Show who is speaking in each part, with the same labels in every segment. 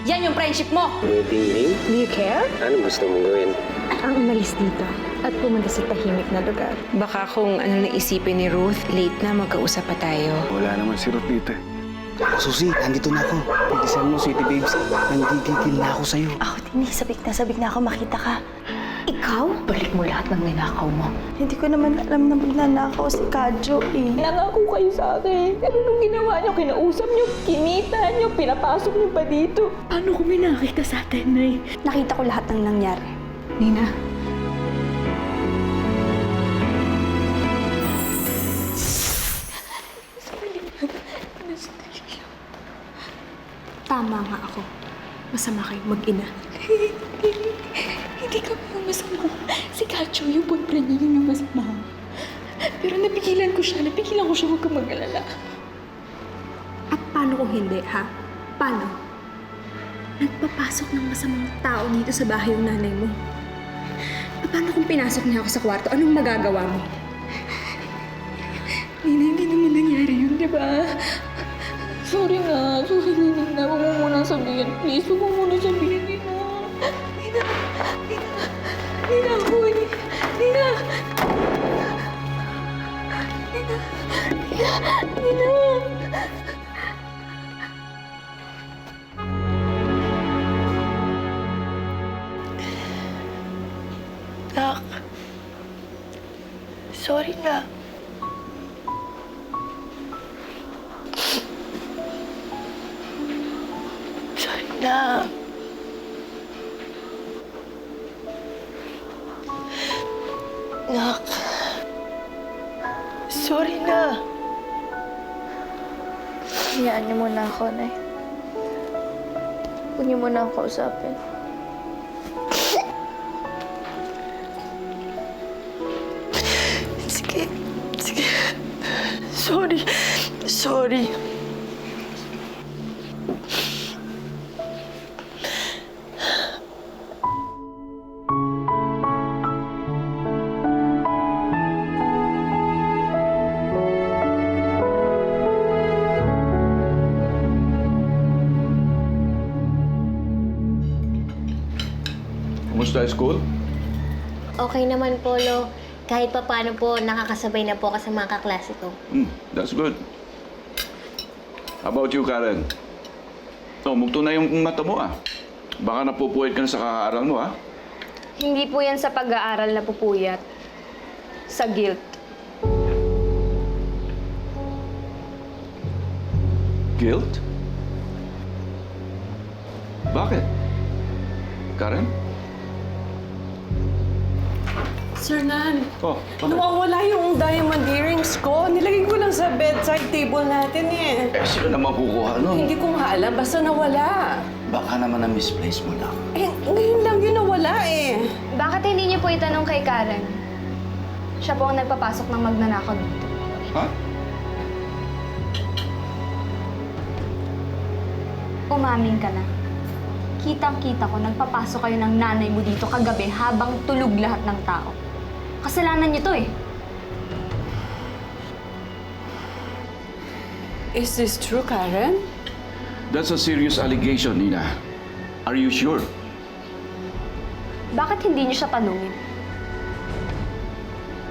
Speaker 1: Yan yung friendship mo!
Speaker 2: Wedding ring?
Speaker 3: Do you care?
Speaker 2: Ano gusto mong gawin?
Speaker 3: Ang umalis dito at pumunta sa tahimik na lugar.
Speaker 4: Baka kung ano naisipin ni Ruth, late na magkausap pa tayo.
Speaker 5: Wala naman si Ruth dito.
Speaker 2: Susi, nandito na ako. Pagkisal mo, sweetie babes. Nanggigigil na ako sa'yo.
Speaker 6: Ako din, sabik na ako makita ka.
Speaker 1: Ikaw? Balik mo lahat ng ninakaw mo.
Speaker 6: Hindi ko naman alam na magnanakaw si Kadjo eh.
Speaker 7: Nangako kayo sa akin. Ano nung ginawa niyo? Kinausap niyo, kinita niyo, pinapasok niyo pa dito. Paano kung may nakita sa atin, Nay?
Speaker 6: Nakita ko lahat ng nangyari.
Speaker 1: Nina,
Speaker 3: Tama nga ako. Masama kayong mag-ina.
Speaker 7: Hindi kami yung masama. Si Kadjo, yung boyfriend niya yung masama. Pero napigilan ko siya. Huwag kang mag-alala.
Speaker 3: At paano kung hindi, ha? Paano? Nagpapasok ng masamang tao dito sa bahay yung nanay mo. Paano kung pinasok niya ako sa kwarto? Anong magagawa mo?
Speaker 7: Nina, hindi naman nangyari yun, di ba? Sorry na, Nina. Huwag mo muna sabihin. Please, huwag mo muna sabihin, Nina. Nina, boy. Nina.
Speaker 6: Nak, sorry na. Sorry na. Nak, sorry na. Hayaan niyo muna ako, Nay. Huwag niyo muna ako kausapin. Sige. Sorry.
Speaker 5: Kumusta school?
Speaker 8: Okay naman po, Lo. Kahit pa paano po, nakakasabay na po ako sa mga kaklase ko.
Speaker 5: That's good. How about you, Karen? Mugto na yung mata mo, ah. Baka napupuwit ka na sa kakaaral mo, ah.
Speaker 3: Hindi po yan sa pag-aaral na pupuyat. Sa guilt.
Speaker 5: Guilt? Bakit? Karen?
Speaker 9: Sir Nan,
Speaker 5: Oh, bakit?
Speaker 9: nawawala yung diamond earrings ko. Nilagay ko lang sa bedside table natin eh.
Speaker 2: Eh, sino na makukuha nun?
Speaker 9: Hindi ko maalam, basta nawala.
Speaker 2: Baka naman na-misplace mo lang.
Speaker 9: Eh, ngayon lang yun nawala eh.
Speaker 3: Bakit hindi niyo po itanong kay Karen? Siya po ang nagpapasok ng magnanakaw dito.
Speaker 5: Ha?
Speaker 3: Umamin ka na. Kitang-kita ko, nagpapasok kayo ng nanay mo dito kagabi habang tulog lahat ng tao. Kasalanan niyo to eh.
Speaker 9: Is this true, Karen?
Speaker 5: That's a serious allegation, Nina. Are you sure?
Speaker 3: Bakit hindi niyo siya tanungin?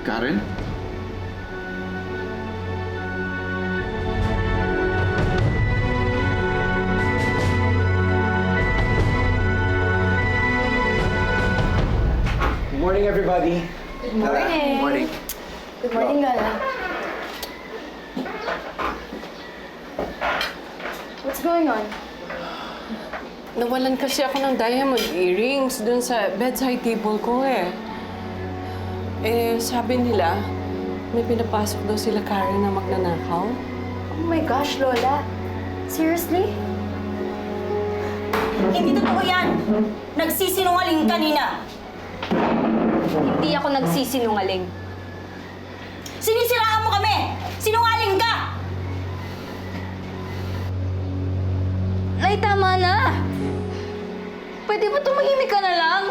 Speaker 5: Karen?
Speaker 2: Good morning, everybody.
Speaker 6: Good morning.
Speaker 2: Good morning.
Speaker 6: Good morning, Gala. What's going on?
Speaker 9: Nawalan kasi ako ng diamond earrings dun sa bedside table ko eh. Eh, sabi nila, may pinapasok daw sila Karen na magnanakaw.
Speaker 6: Oh my gosh, Lola. Seriously?
Speaker 1: hindi totoo yan! Nagsisinungaling kanina!
Speaker 3: Hindi ako nagsisinungaling.
Speaker 1: Sinisiraan mo kami! Sinungaling ka!
Speaker 6: Nay, tama na! Pwede ba tumahimik ka na lang?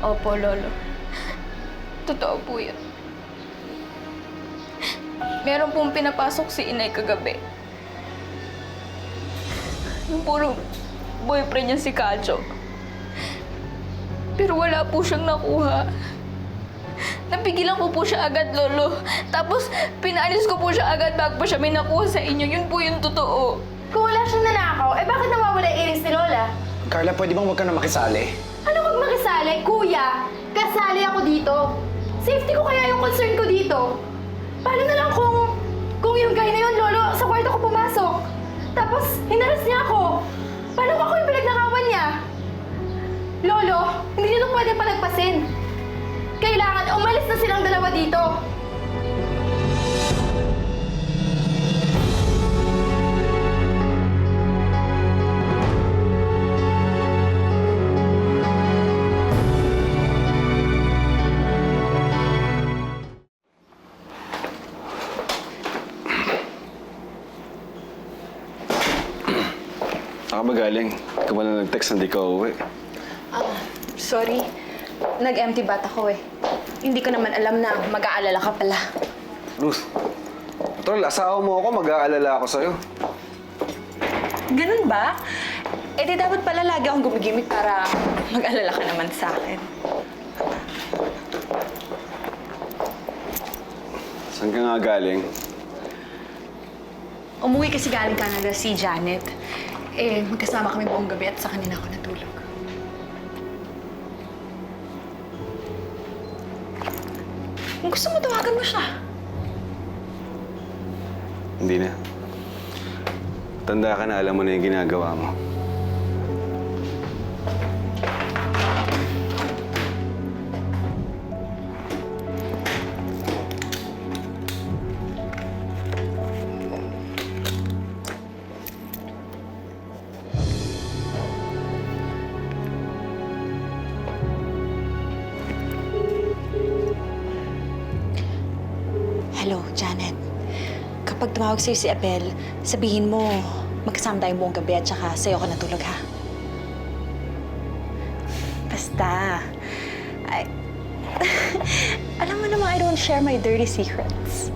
Speaker 6: Opo, Lolo. Totoo po yun.
Speaker 7: meron pong pinapasok si inay kagabi. Yung puro boyfriend niya si Kacho. Pero wala po siyang nakuha. Napigilan ko po siya agad, Lolo. Tapos, pinaalis ko po siya agad bago pa siya may nakuha sa inyo. Yun po yung totoo.
Speaker 6: Kung wala siyang nanakaw, bakit nawawala yung earrings ni Lola?
Speaker 2: Carla, pwede bang huwag ka na makisali?
Speaker 6: Ano wag makisali? Kuya, kasali ako dito. Safety ko kaya yung concern ko dito. Paano na lang kung yung guy na yun, Lolo, sa kwarto ko pumasok? Tapos, hinaras niya ako. Paano ako yung pinagnakawan niya? Lolo, hindi niyo ito pwede palagpasin. Kailangan umalis na silang dalawa dito.
Speaker 2: Saan ka ba galing? Ikaw ba na nag-text na di ka uuwi?
Speaker 4: Sorry. Nag-empty bat ako eh. Hindi ko naman alam na mag-aalala ka pala.
Speaker 2: Ruth, tol, asawa mo ako, mag-aalala ako sa'yo.
Speaker 4: Ganun ba? Eh di dapat pala lagi akong gumigimik para mag-alala ka naman sa akin.
Speaker 2: Saan ka nga galing?
Speaker 4: Umuwi kasi galing Canada si Janet. Eh, magkasama kami buong gabi at sa kanina ako natulog. Kung gusto mo, tawagan mo siya.
Speaker 2: Hindi na. Tanda ka na, alam mo na yung ginagawa mo.
Speaker 4: Hello, Janet. Kapag tumawag sa'yo si Abel, sabihin mo, magkasama tayong buong gabi at saka sa'yo ako natulog, ha? Basta. Alam mo naman, I don't share my dirty secrets.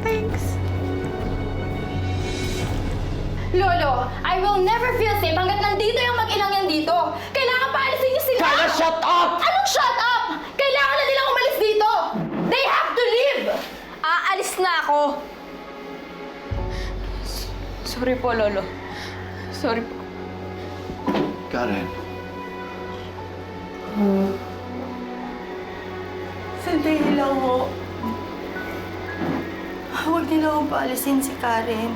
Speaker 4: Thanks.
Speaker 6: Lolo, I will never feel safe hanggat nandito yung mag-inang yan dito. Kailangan paalisin niyo sila!
Speaker 2: Carla, shut up!
Speaker 6: Anong shut up? Kailangan na nilang umalis dito! They have to leave! Aalis na ako!
Speaker 7: Sorry po, Lolo. Sorry po.
Speaker 5: Karen.
Speaker 1: Sandali lang ho. Huwag niyo lang akong paalisin si Karen.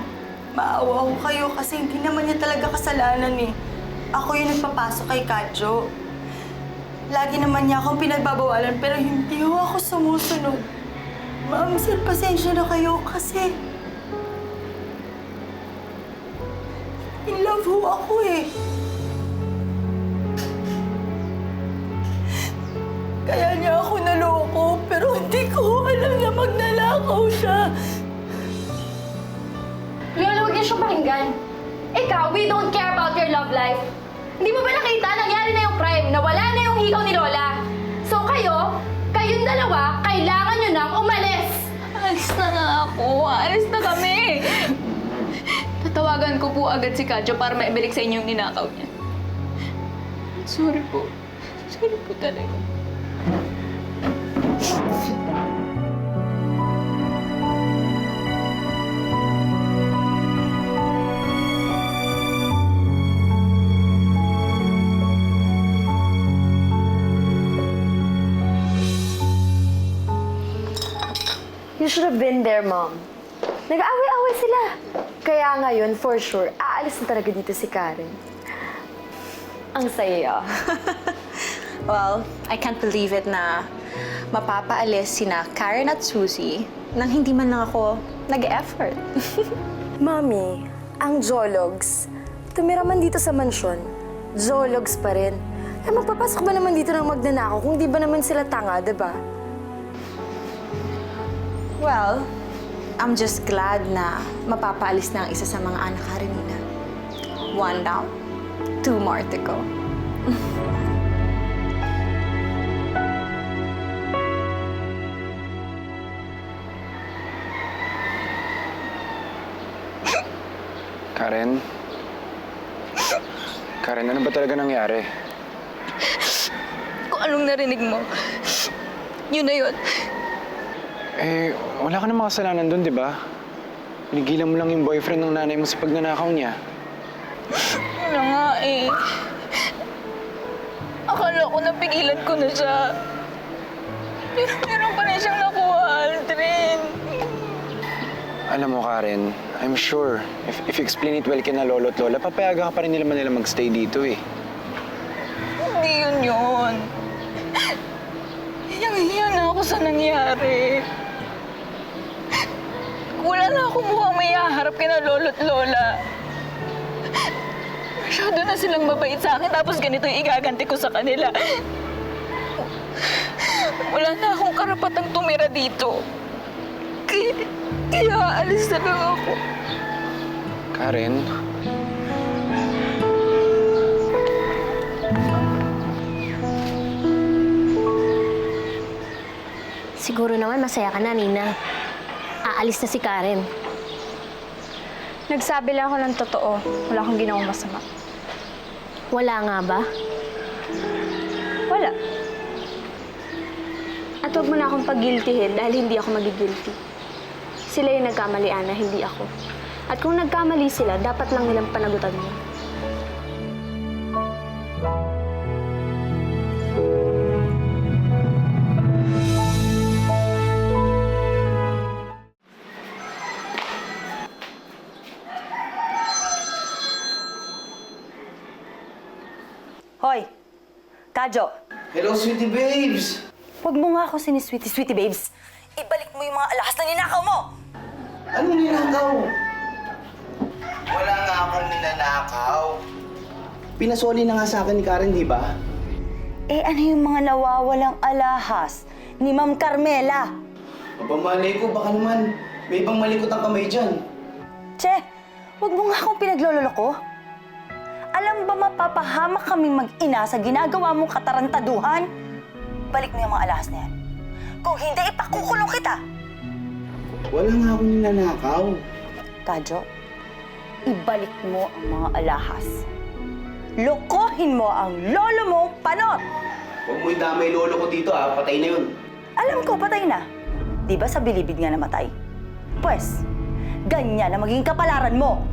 Speaker 1: Maawa ko kayo kasi hindi naman niya talaga kasalanan eh. Ako yung nagpapasok kay Kadjo. Lagi naman niya akong pinagbabawalan pero hindi ho ako sumusunod. Ma'am, sir, pasensya na kayo kasi in love ho ako eh. Kaya niya ako naloko pero hindi ko alam na magnanakaw siya.
Speaker 6: Lola, huwag niyo siyang pakinggan. Ikaw, we don't care about your love life. Hindi mo ba nakita? Nangyari na yung crime. Nawala na yung hikaw ni Lola. So kayong dalawa, kailangan nyo nang umalis.
Speaker 7: Alis na nga ako. Alis na kami. Tatawagan ko po agad si Kadjo para maibalik sa inyo yung ninakaw niya. Sorry po. Sorry po talaga.
Speaker 3: You should have been there, Mom. Nag-aaway-aaway sila. Kaya ngayon, for sure, aalis na talaga dito si Karen. Ang saya.
Speaker 4: Well, I can't believe it na mapapaalis sina Karen at Susie nang hindi man lang ako nag-effort.
Speaker 3: Mami, ang Jologs, tumira man dito sa mansyon, Jologs pa rin. Eh, magpapasok ba naman dito ng magnanakaw kung di ba naman sila tanga, diba?
Speaker 4: Well, I'm just glad na mapapaalis na ang isa sa mga anak Karenina. 1 down, 2 more to go.
Speaker 10: Karen? Karen, ano ba talaga nangyari?
Speaker 7: Kung anong narinig mo, yun na yun.
Speaker 10: Eh, wala ka namang kasalanan doon, di ba? Pinigilan mo lang yung boyfriend ng nanay mo sa pagnanakaw niya.
Speaker 7: Wala nga eh. Akala ko napigilan ko na siya. Pero meron pa rin siyang nakuha, Aldrin.
Speaker 10: Alam mo, Karen, I'm sure if you explain it well kina lolo at lola, papayagan ka pa rin nila magstay dito eh.
Speaker 7: Hindi yun. Hiyang-hiya na ako sa nangyari. Wala na akong mukhang may haharap kina lolo at lola. Masyado na silang mabait sa akin, tapos ganito yung igaganti ko sa kanila. Wala na akong karapatang tumira dito. Kaya aalis na lang ako.
Speaker 10: Karen?
Speaker 8: Siguro naman masaya ka na, Nina. Aalis na si Karen.
Speaker 3: Nagsabi lang ako ng totoo. Wala akong ginawang masama.
Speaker 8: Wala nga ba?
Speaker 3: Wala. At huwag mo na akong pag-guiltyhin dahil hindi ako magigilty. Sila yung nagkamali, Ana, hindi ako. At kung nagkamali sila, dapat lang nilang panagutan mo.
Speaker 1: Hoy! Kadyo!
Speaker 2: Hello, sweetie babes!
Speaker 1: Huwag mo nga ako sinisweetie babes. Ibalik mo yung mga alahas na ninakaw mo!
Speaker 2: Anong ninakaw? Wala nga akong ninanakaw. Pinasoli na nga sa akin ni Karen, di ba?
Speaker 1: Eh ano yung mga nawawalang alahas ni Ma'am Carmela?
Speaker 2: Mapamalay ko, baka naman may ibang malikot ang kamay dyan.
Speaker 1: Che, huwag mo nga akong pinagloloko. Alam ba mapapahamak kaming mag-ina sa ginagawa mong katarantaduhan? Balik mo yung mga alahas na yan. Kung hindi, ipakukulong kita.
Speaker 2: Wala nga akong ninanakaw.
Speaker 1: Kadyo, ibalik mo ang mga alahas. Lokohin mo ang lolo mong panot!
Speaker 2: Huwag mo idamay lolo ko dito patay na yun.
Speaker 1: Alam ko, patay na. Di ba sa bilibid nga namatay? Pwes, ganyan na maging kapalaran mo.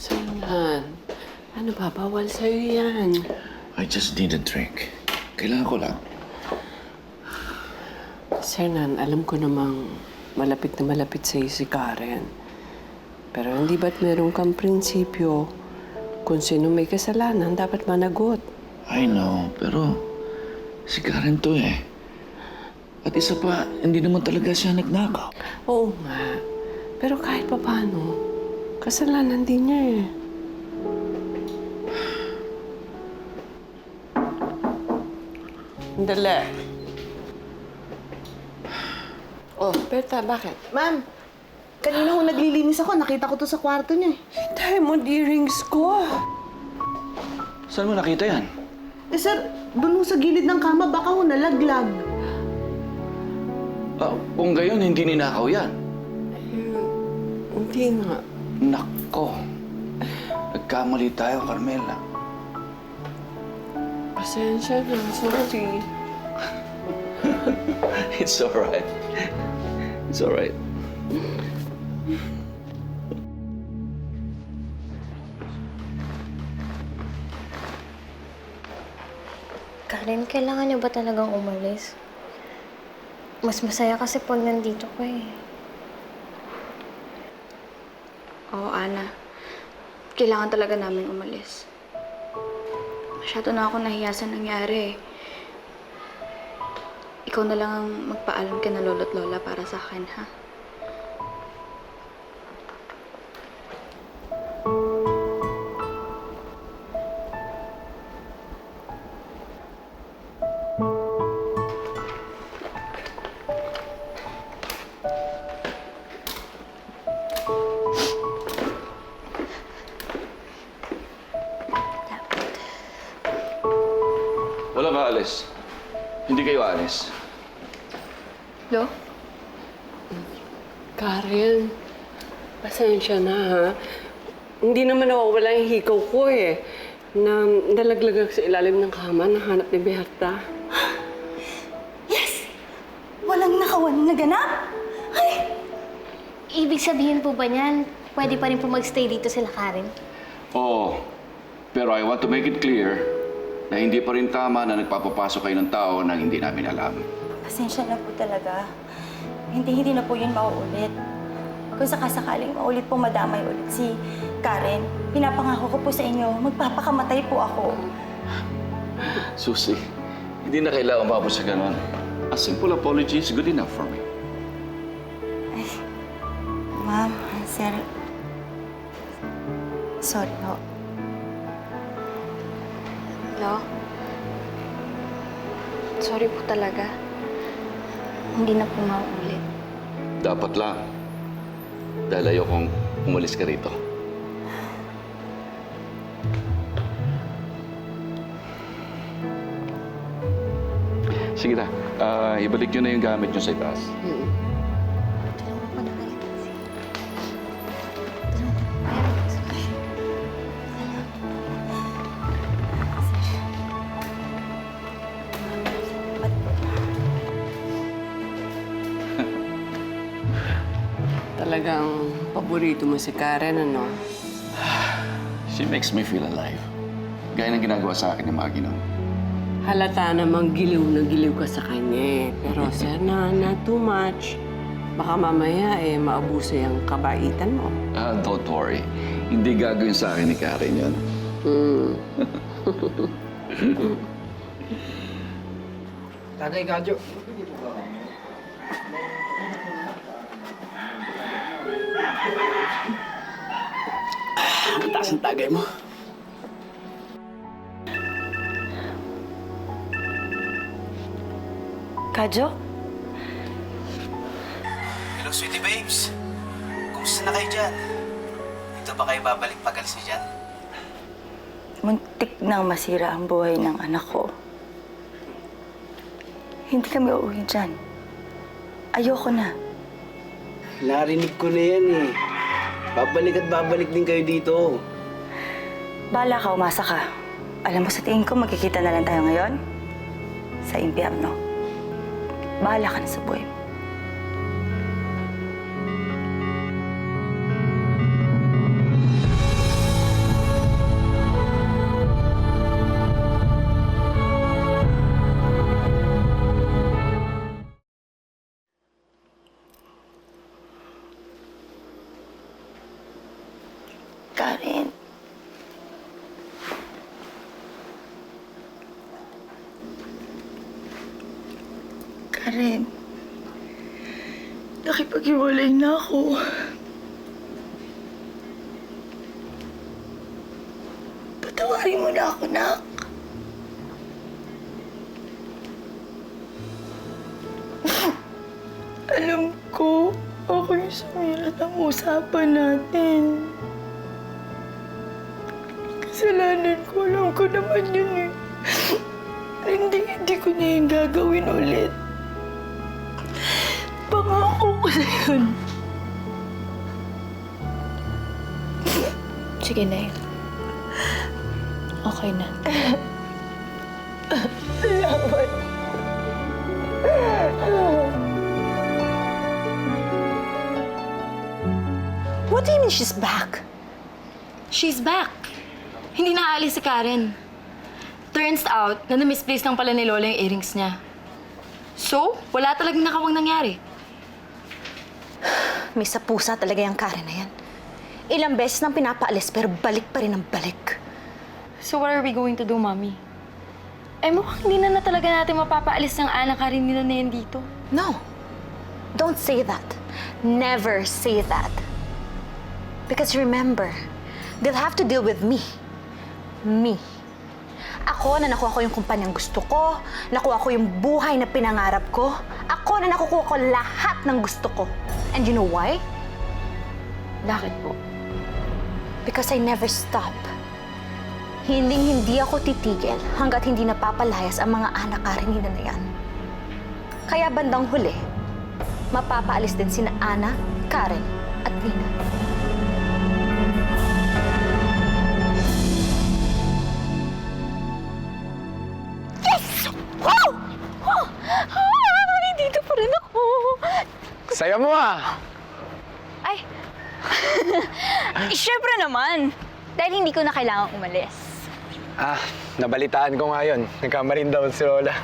Speaker 9: Sernan, ano ba? Bawal sa'yo yan.
Speaker 5: I just need a drink. Kailangan ko lang.
Speaker 9: Sernan, alam ko namang malapit na malapit sa'yo si Karen. Pero hindi ba't meron kang prinsipyo kung sino may kasalanan, dapat managot.
Speaker 5: I know, pero si Karen to eh. At isa pa, hindi naman talaga siya nagnakaw.
Speaker 9: Oo nga. Pero kahit pa paano, kasalanan din niya eh. Dali. Oh, Berta, bakit?
Speaker 11: Ma'am, kanina ho naglilinis ako. Nakita ko to sa kwarto niya.
Speaker 9: Hintayin mo, earrings ko.
Speaker 5: Saan mo nakita yan?
Speaker 11: Eh sir, dun ho sa gilid ng kama, baka ho nalaglag.
Speaker 5: Kung gayon, hindi ninakaw yan.
Speaker 9: Hindi nga.
Speaker 5: Nako. Nagkamali tayo, Carmela.
Speaker 9: Pasensya na. Sorry.
Speaker 5: It's alright. It's alright.
Speaker 8: Karen, kailangan niyo ba talagang umalis? Mas masaya kasi pag nandito ko eh.
Speaker 7: Oo, Ana. Kailangan talaga namin umalis. Masyado na ako nahiya sa nangyari. Ikaw na lang ang magpaalam ka na lolo't lola para sa akin, ha?
Speaker 5: Walang aalis. Hindi kayo aalis.
Speaker 7: Lo?
Speaker 9: Karen, pasensya na ha. Hindi naman nawawala yung hikaw ko eh. Na nalaglag sa ilalim ng kama, nahanap ni Berta.
Speaker 1: Yes! Walang nakawan na ganap? Ay!
Speaker 8: Ibig sabihin po ba niyan, pwede pa rin po magstay dito sila Karen?
Speaker 5: Oo. Pero I want to make it clear na hindi pa rin tama na nagpapapasok kayo ng tao na hindi namin alam.
Speaker 1: Pasensya na po talaga. Hindi na po yun mauulit. Kung sakasakaling maulit po madamay ulit si Karen, pinapangako ko po sa inyo, magpapakamatay po ako.
Speaker 5: Susie, hindi na kailangan umabot sa ganon. A simple apology is good enough for me.
Speaker 1: Ay, ma'am, sir. Sorry ho.
Speaker 3: Lo? Sorry po talaga.
Speaker 8: Hindi na po mauulit.
Speaker 5: Dapat lang. Dahil ayokong umalis ka rito. Sige na. Ibalik nyo na yung gamit nyo sa itaas.
Speaker 9: Talagang paborito mo si Karen, ano?
Speaker 5: She makes me feel alive. Gaya ng ginagawa sa akin ni Maggie noon.
Speaker 9: Halata namang giliw na giliw ka sa kanya eh. Pero sir, not too much. Baka mamaya maabuso yung kabaitan mo.
Speaker 5: Don't worry. Hindi gagawin sa akin ni Karen yun.
Speaker 2: Tagay, Kadyo. Ang taas ng tagay mo.
Speaker 1: Kadyo?
Speaker 2: Hello, sweetie babes. Kumusta na kayo dyan? Dito ba kayo babalik pag-alis niyo dyan?
Speaker 1: Muntik nang masira ang buhay ng anak ko. Hindi kami uuwi dyan. Ayoko na.
Speaker 2: Narinig ko na yan eh. Babalik at babalik din kayo dito.
Speaker 1: Bala ka, umasa ka. Alam mo, sa tingin ko, magkikita na lang tayo ngayon sa impyerno. Bahala ka na sa buhay mo. Karen. Karen. Nakipag-iwalay na ako. Patawarin mo na ako, nak. Alam ko, ako yung sumira ng usapan natin. Kasalanan ko, alam ko naman yun eh. Hindi ko na yung gagawin ulit. Pangako ko na yun.
Speaker 7: Sige na yun. Okay na.
Speaker 1: Salamat.
Speaker 3: What do you mean she's back?
Speaker 6: She's back. Hindi na aalis si Karen. Turns out, na na-misplace lang pala ni Lola yung earrings niya. So, wala talagang nakawang nangyari.
Speaker 4: May sa pusa talaga yung Karen na yan. Ilang beses nang pinapaalis pero balik pa rin ang balik.
Speaker 6: So what are we going to do, Mommy? Mukhang hindi na talaga natin mapapaalis ng anak Karen nila na yan dito.
Speaker 4: No. Don't say that. Never say that. Because remember, they'll have to deal with me. Me. Ako na nakuha ko yung kumpanyang gusto ko, nakuha ko yung buhay na pinangarap ko, ako na nakukuha ko lahat ng gusto ko. And you know why?
Speaker 6: Bakit po?
Speaker 4: Because I never stop. Hindi ako titigil hanggat hindi napapalayas ang mga anak Karenina na yan. Kaya bandang huli, mapapaalis din sina Ana, Karen, at Nina. Yes! Wow! Wow! Dito pa rin ako.
Speaker 10: Saya mo ah!
Speaker 7: Ay! Siyempre naman. Dahil hindi ko na kailangang umalis.
Speaker 10: Ah, nabalitaan ko nga yun. Nagkamarin daw si Lola.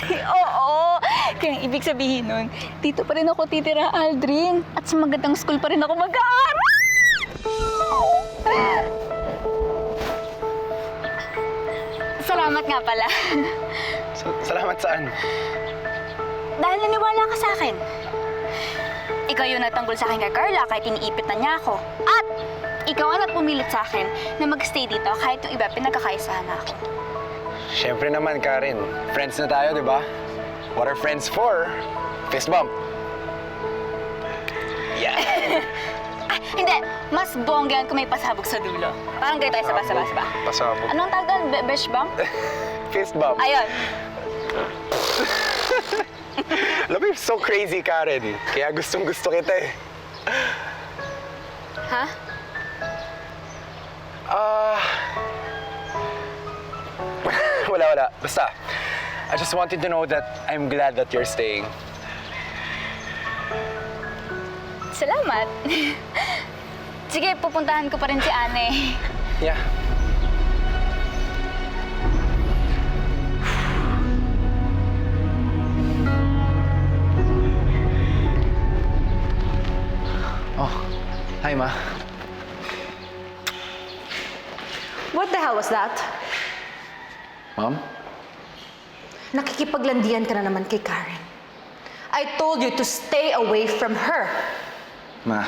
Speaker 7: Oo! Kaya ang ibig sabihin nun, dito pa rin ako titira, Aldrin. At sa magandang school pa rin ako mag-aaral! Salamat nga pala.
Speaker 10: Salamat saan?
Speaker 7: Dahil naniwala ka sa akin. Ikaw yung nagtanggol sa akin kay Carla kahit iniipit na niya ako. At ikaw ang nagpumilit sa akin na mag-stay dito kahit yung iba pinagkakaisahan na ako.
Speaker 10: Siyempre naman, Karen. Friends na tayo, di ba? What are friends for? Fist bump. Yeah.
Speaker 7: Hindi, mas bonggaan kung may pasabog sa dulo. Parang ganito tayo sa basa-basa ba?
Speaker 10: Pasabog.
Speaker 7: Anong tawag doon? Besh bump?
Speaker 10: Fist bump.
Speaker 7: Ayun.
Speaker 10: Alam mo, you're so crazy, Karen. Kaya gustong-gusto kita eh.
Speaker 7: Ha?
Speaker 10: Wala. Basta, I just wanted to know that I'm glad that you're staying.
Speaker 7: Salamat. Sige, pupuntahan ko pa rin si Ane.
Speaker 10: Yeah. Oh, hi, Ma.
Speaker 4: What the hell was that?
Speaker 10: Mom?
Speaker 4: Nakikipaglandian ka na naman kay Karen. I told you to stay away from her.
Speaker 10: Ma,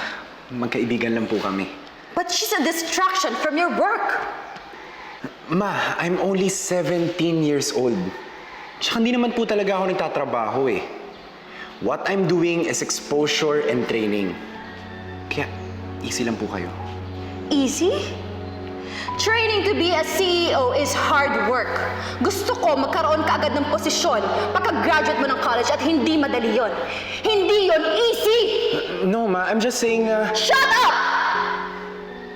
Speaker 10: magkaibigan lang po kami.
Speaker 4: But she's a distraction from your work.
Speaker 10: Ma, I'm only 17 years old. Tsaka hindi naman po talaga ako nagtatrabaho eh. What I'm doing is exposure and training. Kaya, easy lang po kayo.
Speaker 4: Easy? Training to be a CEO is hard work. Gusto ko magkaroon ka agad ng posisyon pagka-graduate mo ng college at hindi madali yon. Hindi yon easy!
Speaker 10: No, Ma, I'm just saying
Speaker 4: Shut up!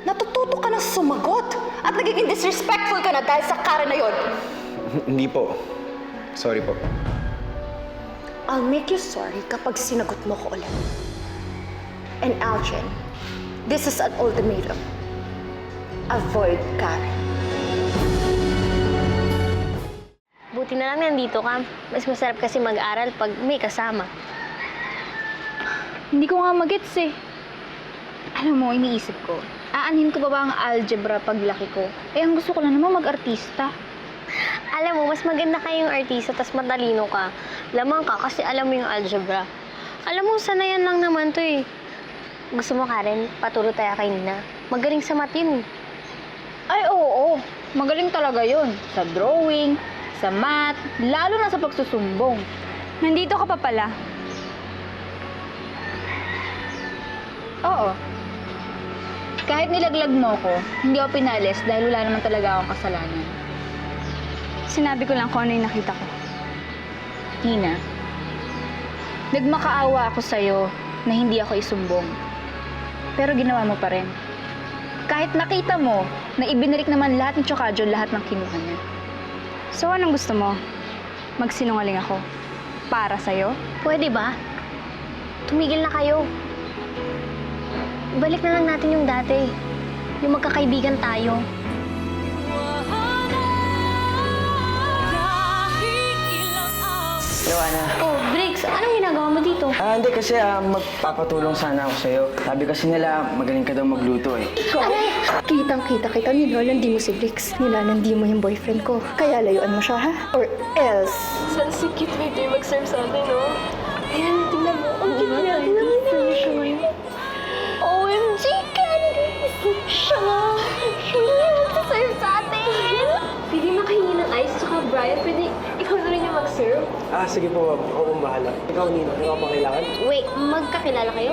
Speaker 4: Natututo ka ng sumagot at nagiging disrespectful ka na dahil sa Karen na yon.
Speaker 10: Hindi po. Sorry po.
Speaker 4: I'll make you sorry kapag sinagot mo ko ulit. And Aldrin, this is an ultimatum. Avoid Karen.
Speaker 8: Buti na lang nandito ka. Mas masarap kasi mag-aral pag may kasama.
Speaker 6: Hindi ko nga magets eh. Alam mo, iniisip ko, aanhin ko ba ang algebra paglaki ko? Eh, ang gusto ko lang naman mag-artista.
Speaker 8: Alam mo, mas maganda kayong artista tas matalino ka. Lamang ka kasi alam mo yung algebra. Alam mo, sanayan lang naman to eh. Gusto mo, Karen, paturo tayo kay Nina. Magaling sa math yun eh.
Speaker 6: Ay, oo. Magaling talaga yun. Sa drawing, sa math, lalo na sa pagsusumbong. Nandito ka pa pala. Oo. Kahit nilaglag mo ko, hindi ako pinalis dahil wala naman talaga akong kasalanan. Sinabi ko lang kung ano yung nakita ko. Nina, nagmakaawa ako sa'yo na hindi ako isumbong. Pero ginawa mo pa rin. Kahit nakita mo na ibinalik naman lahat ni Chokadjo lahat ng kinuha niya. So, anong gusto mo? Magsinungaling ako? Para sa'yo?
Speaker 8: Pwede ba? Tumigil na kayo. Ibalik na lang natin yung dati. Yung magkakaibigan tayo.
Speaker 2: Hello, Ana.
Speaker 8: Oh, Briggs, anong ginagawa mo dito?
Speaker 2: Hindi kasi magpapatulong sana ako sa'yo. Sabi kasi nila, magaling ka daw magluto eh.
Speaker 12: Kitang-kita kita, nilalandi mo si Brix. Nilalandi mo yung boyfriend ko. Kaya layuan mo siya, ha? Or else.
Speaker 3: San si cute na ito yung mag-serve sa atin, no? Ayan, tingnan mo. Ang cute niya. Tingnan mo siya ngayon.
Speaker 8: OMG, Candice! Siya nga! Siya nga magsaserve sa atin!
Speaker 3: Pwede makahingi ng ice, tsaka Brian, pwede ikaw na rin yung mag-serve.
Speaker 2: Sige po, ako pong bahala. Ikaw, Nina, ikaw pa kailangan?
Speaker 8: Wait, magkakilala kayo?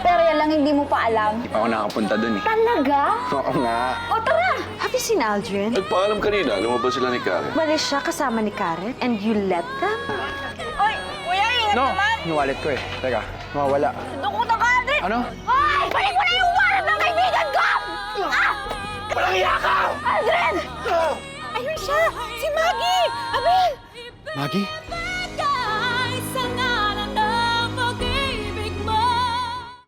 Speaker 6: Pero yan lang hindi mo pa alam.
Speaker 10: Hindi pa ako nakapunta dun eh.
Speaker 8: Talaga?
Speaker 10: Oo nga.
Speaker 6: O tara!
Speaker 4: Have you seen Aldrin?
Speaker 5: Nagpaalam kanina, lumabas sila ni Karen.
Speaker 4: Walis siya kasama ni Karen and you let them?
Speaker 7: Oy, kuya, ingat naman!
Speaker 2: Yung wallet ko eh. Teka, mawawala.
Speaker 7: Dukutan ka, Aldrin!
Speaker 2: Ano?
Speaker 7: Hoy! Balik mo na yung wallet ng kaibigan ko! Ah!
Speaker 2: Walang iyakaw!
Speaker 7: Aldrin! Ayun siya! Si Maggie! Abel!
Speaker 2: Maggie?